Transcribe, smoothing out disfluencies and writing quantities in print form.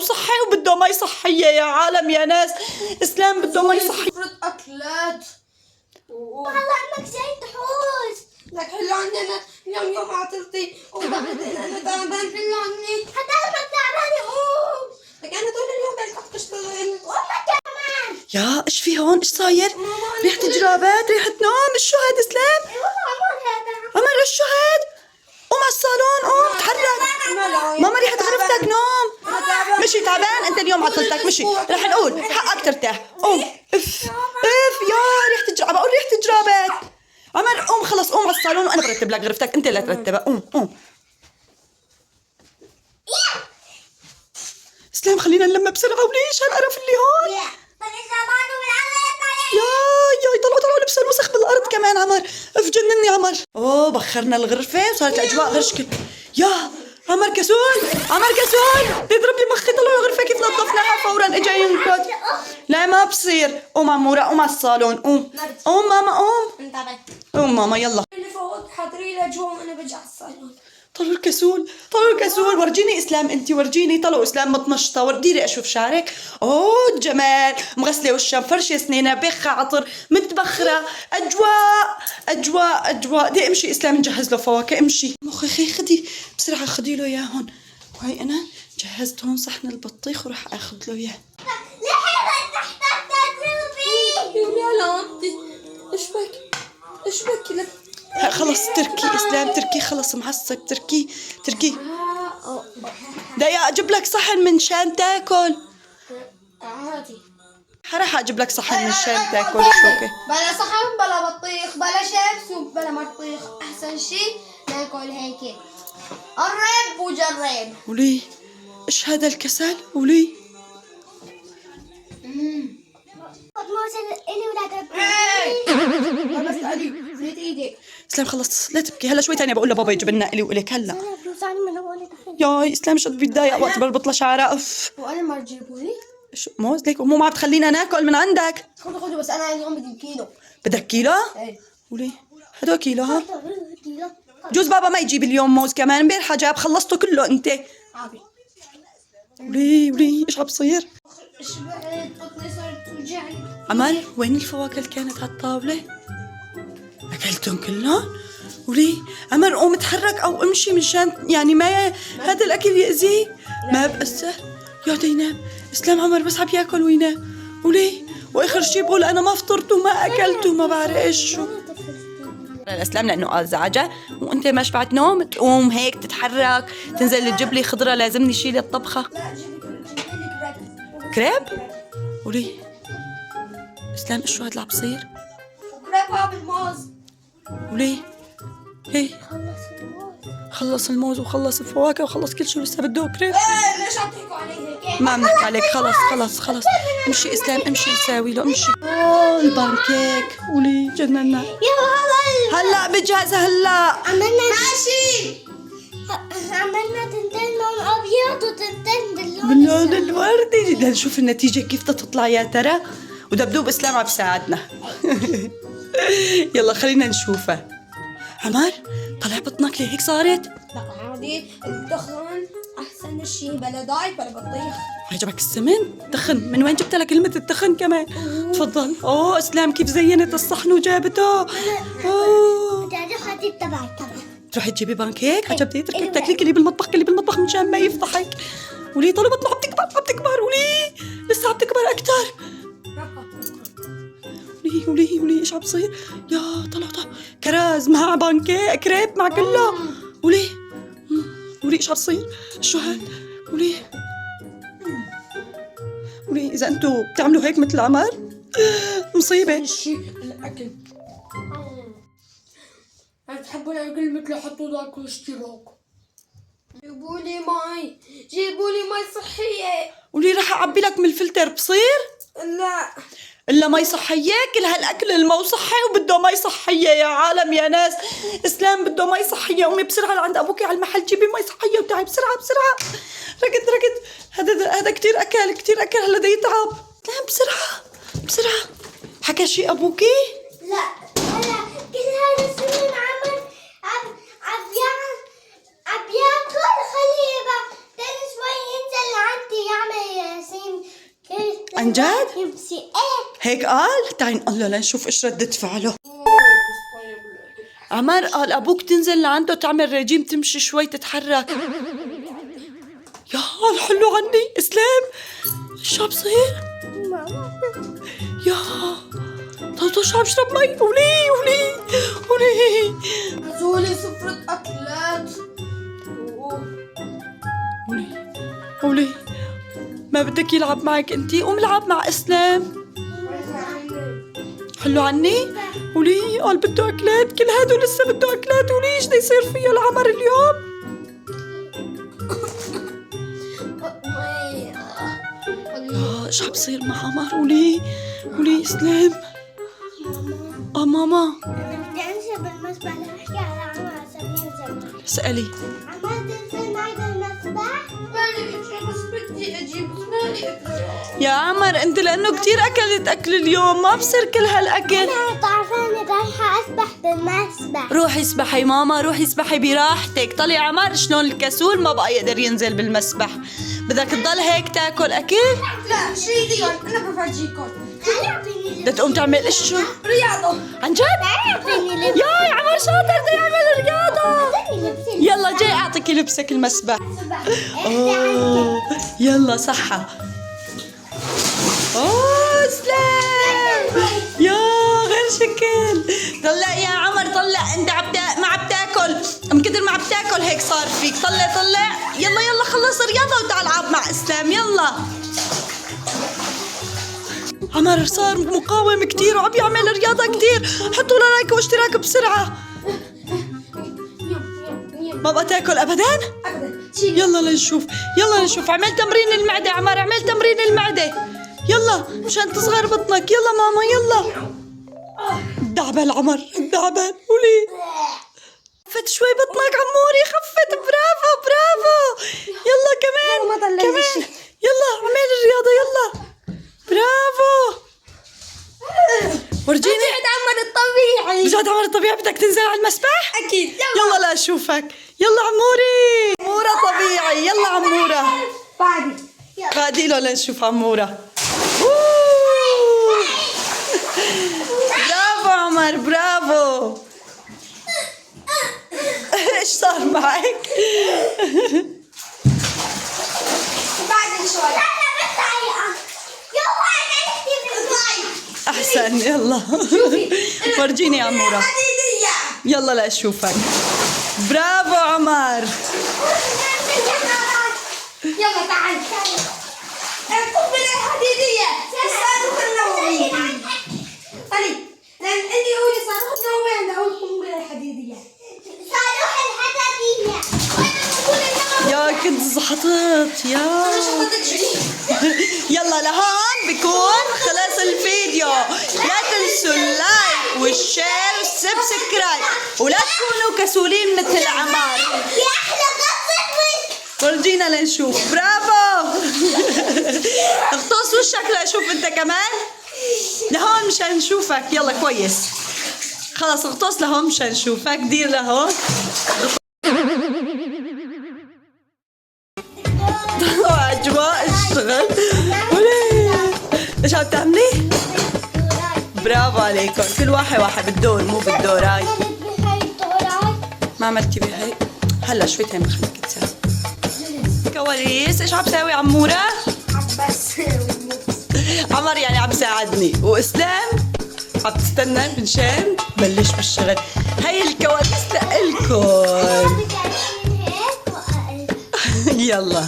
صحي وبده مي صحية يا عالم يا ناس. اسلام بده مي صحية. اكلات والله عمك جاي تحوش. لك حلو عندنا اليوم يوم عطلتي وبعدين انا تعبان. حلو عني حتى امك تعبانه. قوم. لك انا طول اليوم بدك تشتغل. وامك كمان. يا ايش في هون؟ ايش صاير؟ ريحة جرابات، ريحة نوم. شو هاد اسلام؟ اي والله عمر هذا. عمر شو هاد؟ قوم على الصالون، قوم تحرك. ماما ريحة غرفتك نوم. مشي تعبان انت اليوم عطلتك. مشي رح نقول حقك ترتاح. قوم. اف اف يا ريحة الجرابات. بقول ريحة الجرابات. عمر قوم خلص، قوم على الصالون وانا برتب لك غرفتك، انت اللي ترتبها. قوم قوم. اسلام خلينا نلم بسرعة. وليش هالقرف اللي هون؟ يا طلعوا لبس الوسخ بالارض كمان. عمر اف جنني عمر. اوه بخرنا الغرفة وصارت الاجواء غرشكة. يا عمر كسول، عمر كسول تضرب لي مخي. طلعوا الغرفة كيف نظفناها فورا اجا ينكت. لا ما بصير. قوم عمورة، قوم على الصالون. قوم قوم ماما قوم. قوم ماما يلا. اللي فوت حاضري لي جوا وانا برجع على الصالون. طلعوا الكسول، طلعوا الكسول. ورجيني اسلام انتي، ورجيني. طلعوا اسلام متنشطه. وديري اشوف شعرك. اوه الجمال. مغسله وشها، مفرشه اسنانها، بخة عطر، متبخره. اجواء. دي امشي اسلام نجهز له فواكه. امشي مخي خدي بسرعه، خدي له اياه هون. وهي انا جهزت هون صحن البطيخ وراح اخذ له اياه. يا ايش بك لك؟ خلص تركي اسلام، تركي خلص معصب. تركي. دقيقة اجيب لك صحن من شان تاكل. عادي. راح اجيب لك صحن من شان تاكل. شوكي بلا صحن بلا بطيخ بلا شيبس وبلا بطيخ. احسن شي ناكل هيك. قرب وجرب. ولي ايش هذا الكسل؟ ولي بس علي زيت ايدك. اسلام خلص لا تبكي. هلا شوي تاني بقول لبابا يجيب لنا الي والك. هلا يا اسلام شد بيتضايق وقت بربط له شعره. اف وانا ما تجيبوا لي شو موز ليك مو ما بتخلينا ناكل من عندك. خذوا بس انا اليوم بدي كيلو. بدك كيلو؟ ايه ولي هدول كيلو. ها جوز بابا ما يجيب اليوم موز كمان. امبارحه جاب خلصته كله انت. عادي. ولي ايش عم بصير؟ شبعت بطني صارت توجعني. عمر وين الفواكه اللي كانت على الطاولة؟ أكلتهم كلهم؟ ولي عمر قوم اتحرك أو امشي مشان يعني ما هذا الأكل يأذيه. ما بأثر يا ينام. اسلام عمر بس عم ياكل وينام. ولي وآخر شي بقول أنا ما فطرت وما أكلت وما بعرف إيش شو. الاسلام لانه ازعجه وانت ما شبعت نوم تقوم هيك تتحرك تنزل تجيب لي خضره. لازمني شيل الطبخه. لا جيبي لي كريب. ولي اسلام شو هاد اللي عم بصير؟ وكريبها بالموز. وليه هي خلص الموز وخلص الفواكه وخلص كل شيء لسه بده كريب. ايه ليش عم تحكوا علي هيك؟ ما عم نحكي عليك. خلص امشي اسلام امشي نساوي له. امشي. البانكيك. ولي جننا. هلا بجهزها هلا. عملنا ماشي. عملنا تنتين لون ابيض وتنتين باللون الوردي. بدنا نشوف النتيجه كيف تطلع يا ترى. ودبدوب اسلام عم بيساعدنا. يلا خلينا نشوفها. عمر طلع بطنك ليه هيك صارت؟ لا عادي. الدخن احسن شيء. بلا دايت بلا بطيخ. عجبك السمن؟ دخن. من وين جبت لك كلمة الدخن كمان؟ تفضل. اوه اسلام كيف زينت الصحن وجابته. اوه بدي اروح اجيب تبعي. تروحي تجيبي بانكيك؟ عجبتي تاكلي كلي بالمطبخ مشان ما يفضحك. ولي طلع بطنه عم تكبر. ولي لسه عم تكبر اكثر. ولي ايش عم بصير؟ يا طلع كراز مع بانكيك كريب مع كله. ولي ايش عم بصير؟ شو هاد؟ ولي اذا انتوا بتعملوا هيك مثل عمر مصيبه. شيء الاكل. بتحبوا الاكل مثل حطوا ذاك الاشتراك. جيبوا لي مي صحيه. ولي رح اعبي لك من الفلتر. بصير؟ لا الا مي صحيه. كل هالاكل المو صحي وبده مي صحيه يا عالم يا ناس. اسلام بده مي صحيه. قومي بسرعه لعند ابوكي على المحل جيبي مي صحيه وتعي بسرعه. ركض. هذا كثير اكل. هلا بده يتعب. نعم بسرعه. حكى شيء ابوكي؟ لا هلا كل هذا السنين عم ياكل. خليه بقى تاني شوي ينزل لعندي يعمل عن جد؟ يمسي ايه هيك قال؟ تعي نقول له لنشوف ايش ردة فعله. عمر قال ابوك تنزل لعنده تعمل رجيم تمشي شوي تتحرك. يا حلو عني اسلام شو عم بصير؟ يا طلعتوا شو عم بشرب مي ولي زولي سفرة أكلات. ولي ما بدك يلعب معك انتي؟ قوم العب مع اسلام. حلو عني؟ ولي قال بده اكلات، كل هادو لسه بده اكلات. ولي ايش بده يصير فيه العمر اليوم؟ ايش عم بصير مع عمر؟ ولي اسلام. ماما بدي انزل بالمسبح لأحكي على عمر سبيل. اسألي. عمر تنزل معي بالمسبح؟ مالي شيء بس بدي أجيب مالي يا عمر انت لانه كتير اكلت اكل اليوم ما بصير كل هالاكل. أنا تعرفاني رايحة أسبح بالمسبح. روحي اسبحي ماما، روحي اسبحي براحتك. طلع عمر شلون الكسول ما بقى يقدر ينزل بالمسبح. بدك تضل هيك تاكل اكل؟ لا شيء ديون أنا بفرجيكم. بدك تقوم تعمل ايش شو؟ رياضة. عن جد؟ يا عمر شاطر بده يعمل رياضة. يلا جاي اعطيك لبسك المسبح. أوه. يلا صحة. اوه سلام. يا غير شكل. طلع يا عمر طلع، انت ما عم تاكل، من كثر ما عم تاكل هيك صار فيك. طلع يلا خلص رياضة وتعال العب مع اسلام. يلا عمر صار مقاوم كتير وعم يعمل رياضة كتير. حطوا له لايك واشتراك بسرعة. ما بقى تاكل ابدا؟ يلا لنشوف. عمل تمرين المعدة عمر، عمل تمرين المعدة. يلا مشان تصغر بطنك. يلا ماما يلا. دعبل عمر دعبل. ولي خفت شوي بطنك عموري، خفت. برافو. يلا كمان. يلا اعمل الرياضة يلا. برافو. ورجيني. عمر الطبيعي. رجعت عمر الطبيعي. بدك تنزل على المسبح؟ أكيد. يلا لا اشوفك. يلا عمورة طبيعي. يلا عمورة بعدي له لنشوف عمورة. برافو عمر برافو. ايش صار معك؟ بعد شوي. احسن. يلا ورجيني يا عمورة. يلا لا اشوفك. برافو عمر. يلا تعال. القنبلة الحديدية. الصاروخ النووي. خلي لأن أنت قولي صاروخ نووي أنا أقول القنبلة الحديدية. صاروخ الحديدية. يا كنت زحطت يا. يلا لهون بكون خلص الفيديو. لا تنسوا اللايك والشير والسبسكرايب ولا تكونوا كسولين مثل عمار. يا أحلى قصة. ورجينا لنشوف. برافو. اغطس وشك لأشوف انت كمان. لهون مشان نشوفك. يلا كويس. خلص اغطس لهون مشان نشوفك. دير لهون. أجواء الشغل. ايش عم تعملي؟ برافو عليكم. كل واحد بالدور مو بالدور. هاي ما عملتي بهي. هلا شوي تاني خليك تساوي كواليس. ايش عم بساوي عمورة؟ عمر يعني عم بساعدني واسلام عم تستنى منشان بلش بالشغل. هي الكواليس لإلكم. يلا